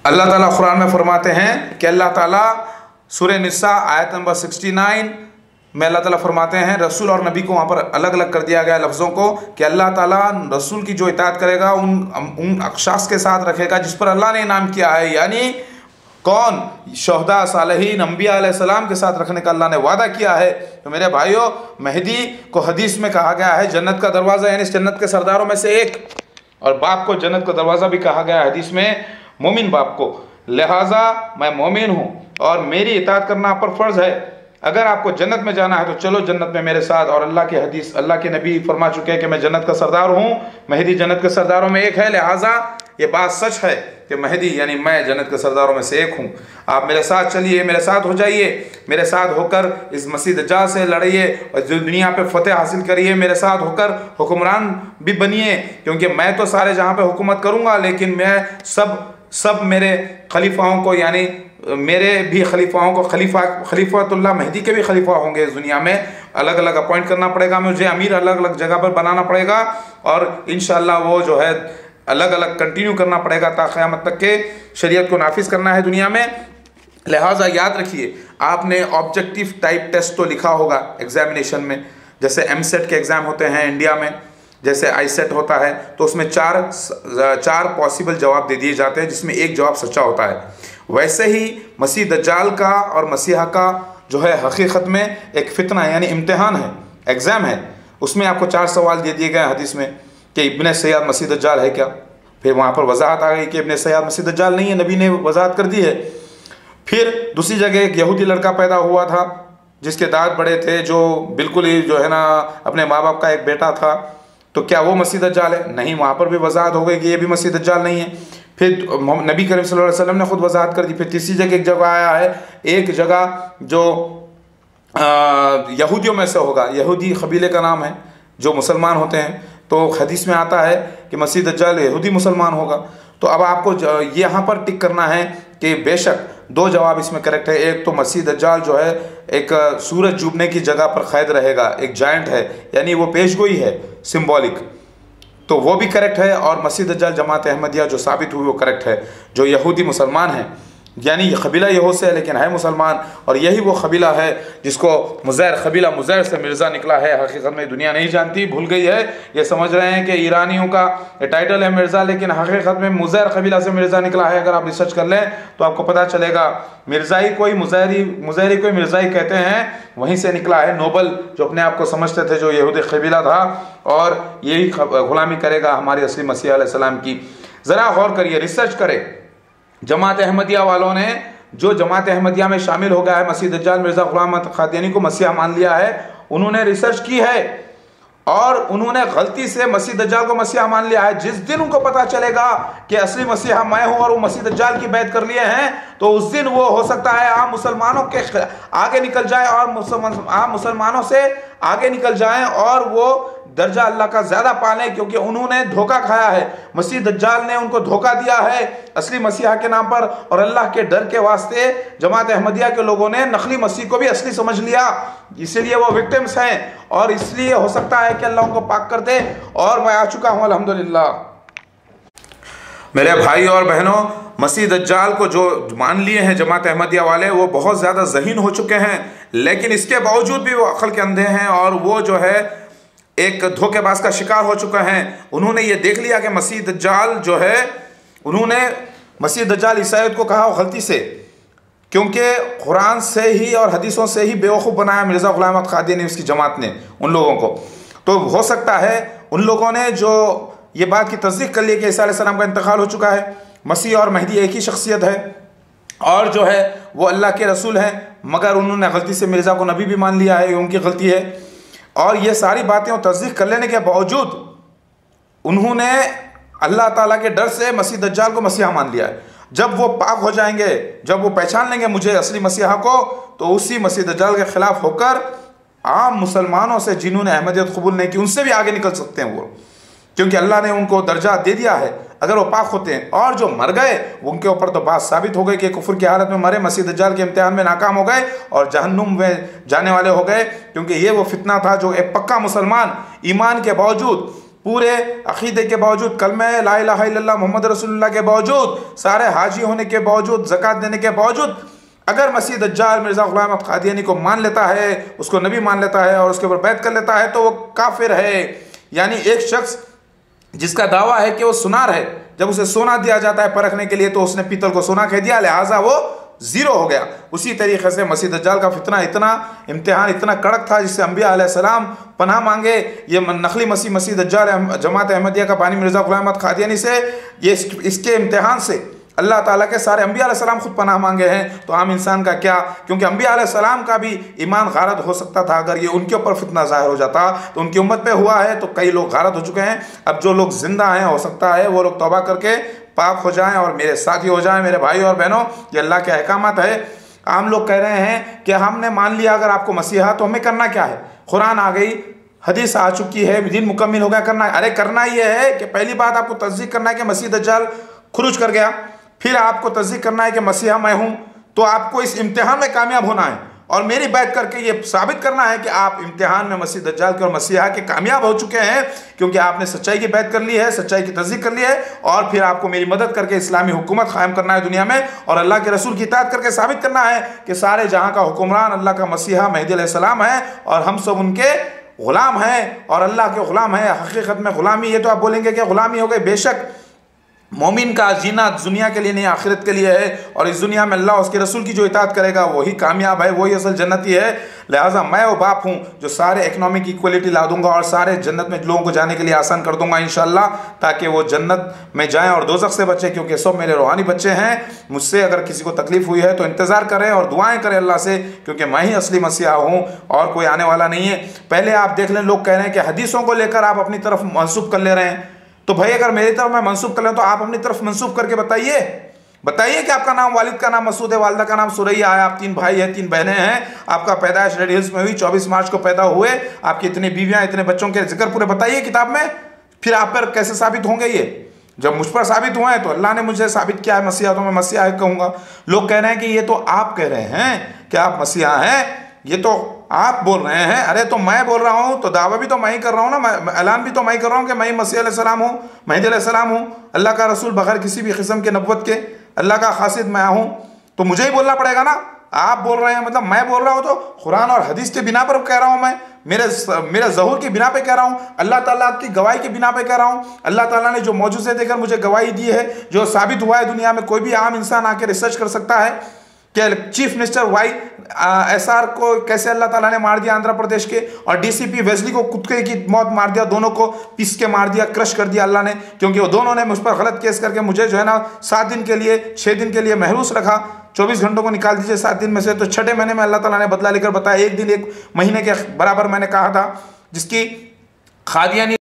अल्लाह ताला कुरान में फरमाते हैं कि अल्लाह ताला सूरह निसा आयत नंबर 69 में अल्लाह ताला फरमाते हैं, रसूल और नबी को वहाँ पर अलग अलग कर दिया गया लफ्ज़ों को कि अल्लाह ताला रसूल की जो इताअत करेगा उन अशख़्स के साथ रखेगा जिस पर अल्लाह ने इनाम किया है, यानी कौन, शुहदा, सालिहीन, अंबिया अलैहिस्सलाम के साथ रखने का अल्लाह ने वादा किया है। तो मेरे भाइयों, मेहदी को हदीस में कहा गया है जन्नत का दरवाज़ा, यानी जन्नत के सरदारों में से एक, और बाप को जन्नत का दरवाज़ा भी कहा गया है हदीस में, मोमिन बाप को। लिहाजा मैं मोमिन हूँ और मेरी इताअत करना आप पर फ़र्ज़ है। अगर आपको जन्नत में जाना है तो चलो जन्नत में मेरे साथ। और अल्लाह की हदीस, अल्लाह के नबी फरमा चुके हैं कि मैं जन्नत का सरदार हूँ, मेहदी जन्नत के सरदारों में एक है। लिहाजा ये बात सच है कि मेहदी यानी मैं जन्नत के सरदारों में से एक हूँ। आप मेरे साथ चलिए, मेरे साथ हो जाइए, मेरे साथ होकर इस मसीह दज्जाल से लड़िए और जो दुनिया पे फतेह हासिल करिए, मेरे साथ होकर हुक्मरान भी बनिए, क्योंकि मैं तो सारे जहाँ पे हुकूमत करूँगा, लेकिन मैं सब मेरे खलीफाओं को, यानी मेरे भी खलीफाओं को, खलीफातुल्लाह मेहदी के भी खलीफा होंगे इस दुनिया में, अलग अलग अपॉइंट करना पड़ेगा मुझे, अमीर अलग अलग जगह पर बनाना पड़ेगा और इंशाअल्लाह वो जो है अलग अलग कंटिन्यू करना पड़ेगा ता क़यामत तक के शरीयत को नाफिज करना है दुनिया में। लिहाजा याद रखिए, आपने ऑब्जेक्टिव टाइप टेस्ट तो लिखा होगा एग्जामिनेशन में, जैसे एमसेट के एग्ज़ाम होते हैं इंडिया में, जैसे आईसेट होता है, तो उसमें चार पॉसिबल जवाब दे दिए जाते हैं जिसमें एक जवाब सच्चा होता है। वैसे ही मसीह दज्जाल का और मसीहा का जो है हकीकत में एक फितना यानी इम्तिहान है, एग्ज़ाम है। उसमें आपको 4 सवाल दे दिए गए हदीस में कि इब्ने सैयद मसीह दज्जाल है क्या। फिर वहाँ पर वजाहत आ गई कि इब्ने सैयद मसीह दज्जाल नहीं है, नबी ने वजाहत कर दी है। फिर दूसरी जगह एक यहूदी लड़का पैदा हुआ था जिसके दांत बड़े थे, जो बिल्कुल ही जो है ना अपने माँ बाप का एक बेटा था, तो क्या वो मसीह दज्जाल है? नहीं, वहाँ पर भी वजाहत हो गई कि ये भी मसीह दज्जाल नहीं है। फिर नबी करीम सल्लल्लाहु अलैहि वसल्लम ने खुद वजाहत कर दी। फिर तीसरी जगह एक जगह आया है, एक जगह जो यहूदियों में से होगा, यहूदी कबीले का नाम है जो मुसलमान होते हैं, तो हदीस में आता है कि मसीह दज्जाल यहूदी मुसलमान होगा। तो अब आपको ये यहाँ पर टिक करना है कि बेशक 2 जवाब इसमें करेक्ट है। एक तो मसीह दज्जाल जो है एक सूरज डूबने की जगह पर कैद रहेगा, एक जायंट है, यानी वो पेशगोई है, सिंबॉलिक, तो वो भी करेक्ट है। और मसीह दज्जाल जमात अहमदिया जो साबित हुई वो करेक्ट है, जो यहूदी मुसलमान है, यानी ये कबीला यहूद से है लेकिन है मुसलमान, और यही वो कबीला है जिसको मुज़ैर, कबीला मुज़ैर से मिर्ज़ा निकला है। हकीकत में दुनिया नहीं जानती, भूल गई है, ये समझ रहे हैं कि ईरानियों का टाइटल है मिर्ज़ा, लेकिन हकीकत में मुज़ैर कबीला से मिर्ज़ा निकला है। अगर आप रिसर्च कर लें तो आपको पता चलेगा, मिर्ज़ाई कोई मुज़ैरी कोई मिर्ज़ाई कहते हैं, वहीं से निकला है। नोबल जो अपने आप को समझते थे, जो यहूदी कबीला था, और यही गुलामी करेगा हमारी असली मसीह अलैहिस्सलाम की। ज़रा गौर करिए, रिसर्च करें। जमात अहमदिया वालों ने, जो जमात अहमदिया में शामिल हो गया है, मसीह दज्जाल मिर्ज़ा ग़ुलाम अहमद क़ादियानी को मसीहा मान लिया है, उन्होंने रिसर्च की है और उन्होंने गलती से मसीह दज्जाल को मसीहा मान लिया है। जिस दिन उनको पता चलेगा कि असली मसीहा मैं हूँ और वो मसीह दज्जाल की बैत कर लिए हैं, तो उस दिन वो हो सकता है आम मुसलमानों के आगे निकल जाए और आम मुसलमानों से आगे निकल जाएं और वो दर्जा अल्लाह का ज़्यादा पाने, क्योंकि उन्होंने धोखा खाया है। मसीह दज्जाल ने उनको धोखा दिया है असली मसीहा के नाम पर, और अल्लाह के डर के वास्ते जमात अहमदिया के लोगों ने नकली मसीह को भी असली समझ लिया, इसीलिए वो विक्टिम्स हैं। और इसलिए हो सकता है कि अल्लाह उनको पाक कर दे। और मैं आ चुका हूँ अल्हम्दुलिल्लाह। मेरे भाई और बहनों, मसीह दज्जाल को जो मान लिए हैं जमात अहमदिया वाले, वो बहुत ज़्यादा ज़हीन हो चुके हैं, लेकिन इसके बावजूद भी वो अक्ल के अंधे हैं और वो जो है एक धोखेबाज का शिकार हो चुके हैं। उन्होंने ये देख लिया कि मसीह दज्जाल जो है, उन्होंने मसीह दज्जाल ईसाईयत को कहा गलती से, क्योंकि कुरान से ही और हदीसों से ही बेवकूफ़ बनाया मिर्ज़ा ग़ुलाम अहमद क़ादियानी उसकी जमात ने उन लोगों को। तो हो सकता है उन लोगों ने जो ये बात की तस्दीक कर ली कि ईसा अलैहिस्सलाम का इंतकाल हो चुका है, मसीह और मेहदी एक ही शख्सियत है और जो है वो अल्लाह के रसूल हैं, मगर उन्होंने गलती से मिर्ज़ा को नबी भी मान लिया है, उनकी गलती है। और ये सारी बातें और तस्दीक कर लेने के बावजूद उन्होंने अल्लाह ताला के डर से मसीह दज्जाल को मसीहा मान लिया है। जब वो पाक हो जाएंगे, जब वो पहचान लेंगे मुझे असली मसीहा को, तो उसी मसीह दज्जाल के ख़िलाफ़ होकर आम मुसलमानों से जिन्होंने अहमदियत कबूल नहीं की उनसे भी आगे निकल सकते हैं वो, क्योंकि अल्लाह ने उनको दर्जा दे दिया है अगर वो पाक होते हैं। और जो मर गए उनके ऊपर तो बात साबित हो गई कि कुफर की हालत में मरे, मसीह दज्जाल के इम्तिहान में नाकाम हो गए और जहन्नुम में जाने वाले हो गए, क्योंकि ये वो फितना था जो एक पक्का मुसलमान ईमान के बावजूद पूरे अकीदे के बावजूद, कलमे ला इलाहा इल्लल्लाह मोहम्मद रसूलुल्लाह के बावजूद, सारे हाजी होने के बावजूद, ज़कात देने के बावजूद, अगर मसीह दज्जाल मिर्ज़ा ग़ुलाम अहमद क़ादियानी को मान लेता है, उसको नबी मान लेता है और उसके ऊपर बैत कर लेता है, तो वो काफिर है। यानी एक शख्स जिसका दावा है कि वो सुनार है, जब उसे सोना दिया जाता है परखने के लिए तो उसने पीतल को सोना कह दिया, लिहाजा वो ज़ीरो हो गया। उसी तरीके से मसीह दज्जाल का फितना इतना इम्तिहान इतना कड़क था जिससे अंबिया अलैहिस्सलाम पनाह मांगे। ये नकली मसीह दज्जाल जमात अहमदिया का बानी मिर्ज़ा ग़ुलाम अहमद क़ादियानी से, ये इसके इम्तिहान से अल्लाह ताला के सारे अंबिया अलैहिस्सलाम खुद पनाह मांगे हैं, तो आम इंसान का क्या। क्योंकि अंबिया अलैहिस्सलाम का भी ईमान गारत हो सकता था अगर ये उनके ऊपर फितना ज़ाहिर हो जाता। तो उनकी उम्मत पे हुआ है तो कई लोग गारत हो चुके हैं। अब जो लोग जिंदा हैं हो सकता है वो लोग तौबा करके पाक हो जाएं और मेरे साथी हो जाएं। मेरे भाई और बहनों, ये अल्लाह के अहकामात है। आम लोग कह रहे हैं कि हमने मान लिया अगर आपको मसीहा, तो हमें करना क्या है, कुरान आ गई, हदीस आ चुकी है, दिन मुकम्मिल हो गया, करना है। अरे करना ये है कि पहली बात आपको तस्दीक करना है कि मसीह दज्जाल खुरूज कर गया, फिर आपको तस्दीक करना है कि मसीहा मैं हूँ। तो आपको इस इम्तिहान में कामयाब होना है और मेरी बैत करके ये साबित करना है कि आप इम्तिहान में मसीह दज्जाल के और मसीहा के कामयाब हो चुके हैं, क्योंकि आपने सच्चाई की बैत कर ली है, सच्चाई की तस्दीक कर ली है। और फिर आपको मेरी मदद करके इस्लामी हुकूमत कायम करना है दुनिया में, और अल्लाह के रसूल की इताअत करके साबित करना है कि सारे जहाँ का हुक्मरान अल्लाह का मसीहा मेहदी अलैहिस्सलाम है और हम सब उनके ग़ुलाम हैं और अल्लाह के ग़ुलाम हैं। हकीकत में ग़ुलामी, ये तो आप बोलेंगे कि ग़ुलामी हो गई, बेशक मोमिन का जीना दुनिया के लिए नहीं आखिरत के लिए है, और इस दुनिया में अल्लाह उसके रसूल की जो इताअत करेगा वही कामयाब है, वही असल जन्नती है। लिहाजा मैं वो बाप हूँ जो सारे इकनॉमिक इक्वलिटी ला दूंगा और सारे जन्नत में लोगों को जाने के लिए आसान कर दूंगा इंशाअल्लाह, ताकि वो जन्नत में जाएं और दोज़ख से बचे, क्योंकि सब मेरे रूहानी बच्चे हैं। मुझसे अगर किसी को तकलीफ हुई है तो इंतज़ार करें और दुआएं करें अल्लाह से, क्योंकि मैं ही असली मसीहा हूँ और कोई आने वाला नहीं है। पहले आप देख लें, लोग कह रहे हैं कि हदीसों को लेकर आप अपनी तरफ मंसूब कर ले रहे हैं। तो भाई अगर मेरी तरफ मैं मंसूब कर लें तो आप अपनी तरफ मंसूब करके बताइए कि आपका नाम, वालिद का नाम मसूद है, वालिदा का नाम सुरैया है, आप 3 भाई हैं, 3 बहनें हैं, आपका पैदाइश रेड हिल्स में हुई, 24 मार्च को पैदा हुए, आपकी इतनी बीवियां, इतने बच्चों के जिक्र पूरे बताइए किताब में। फिर आप पर कैसे साबित होंगे ये? जब मुझ पर साबित हुए हैं तो अल्लाह ने मुझे साबित किया है मसीहा, तो मैं मसीहा कहूँगा। लोग कह रहे हैं कि ये तो आप कह रहे हैं कि आप मसीहा हैं, ये तो आप बोल रहे हैं। अरे तो मैं बोल रहा हूँ तो दावा भी तो मैं ही कर रहा हूँ ना, ऐलान भी तो मैं ही कर रहा हूँ कि मैं ही मसीह अलैहिस्सलाम हूँ, मेहदी अलैहिस्सलाम हूँ, अल्लाह का रसूल बगैर किसी भी किस्म के नबुव्वत के, अल्लाह का खासिद मैं हूँ। तो मुझे ही बोलना पड़ेगा ना। आप बोल रहे हैं मतलब मैं बोल रहा हूँ तो कुरान और हदीस के बिना पर कह रहा हूँ, मैं मेरे ज़हूर की बिना पे कह रहा हूँ, अल्लाह ताला की गवाही की बिना पे कह रहा हूँ। अल्लाह ताला ने जो मौजूज़े देकर मुझे गवाही दी है, जो साबित हुआ है दुनिया में, कोई भी आम इंसान आके रिसर्च कर सकता है कि चीफ मिनिस्टर YSR को कैसे अल्लाह ताला ने मार दिया आंध्र प्रदेश के, और DCP वेस्ली को कुत्ते की मौत मार दिया, दोनों को पीस के मार दिया, क्रश कर दिया अल्लाह ने, क्योंकि वो दोनों ने मुझ पर गलत केस करके मुझे जो है ना 7 दिन के लिए 6 दिन के लिए महरूस रखा। 24 घंटों को निकाल दीजिए 7 दिन में से, तो 6ठे महीने में अल्लाह ताला ने बदला लेकर बताया, 1 दिन 1 महीने के बराबर मैंने कहा था, जिसकी क़ादियानी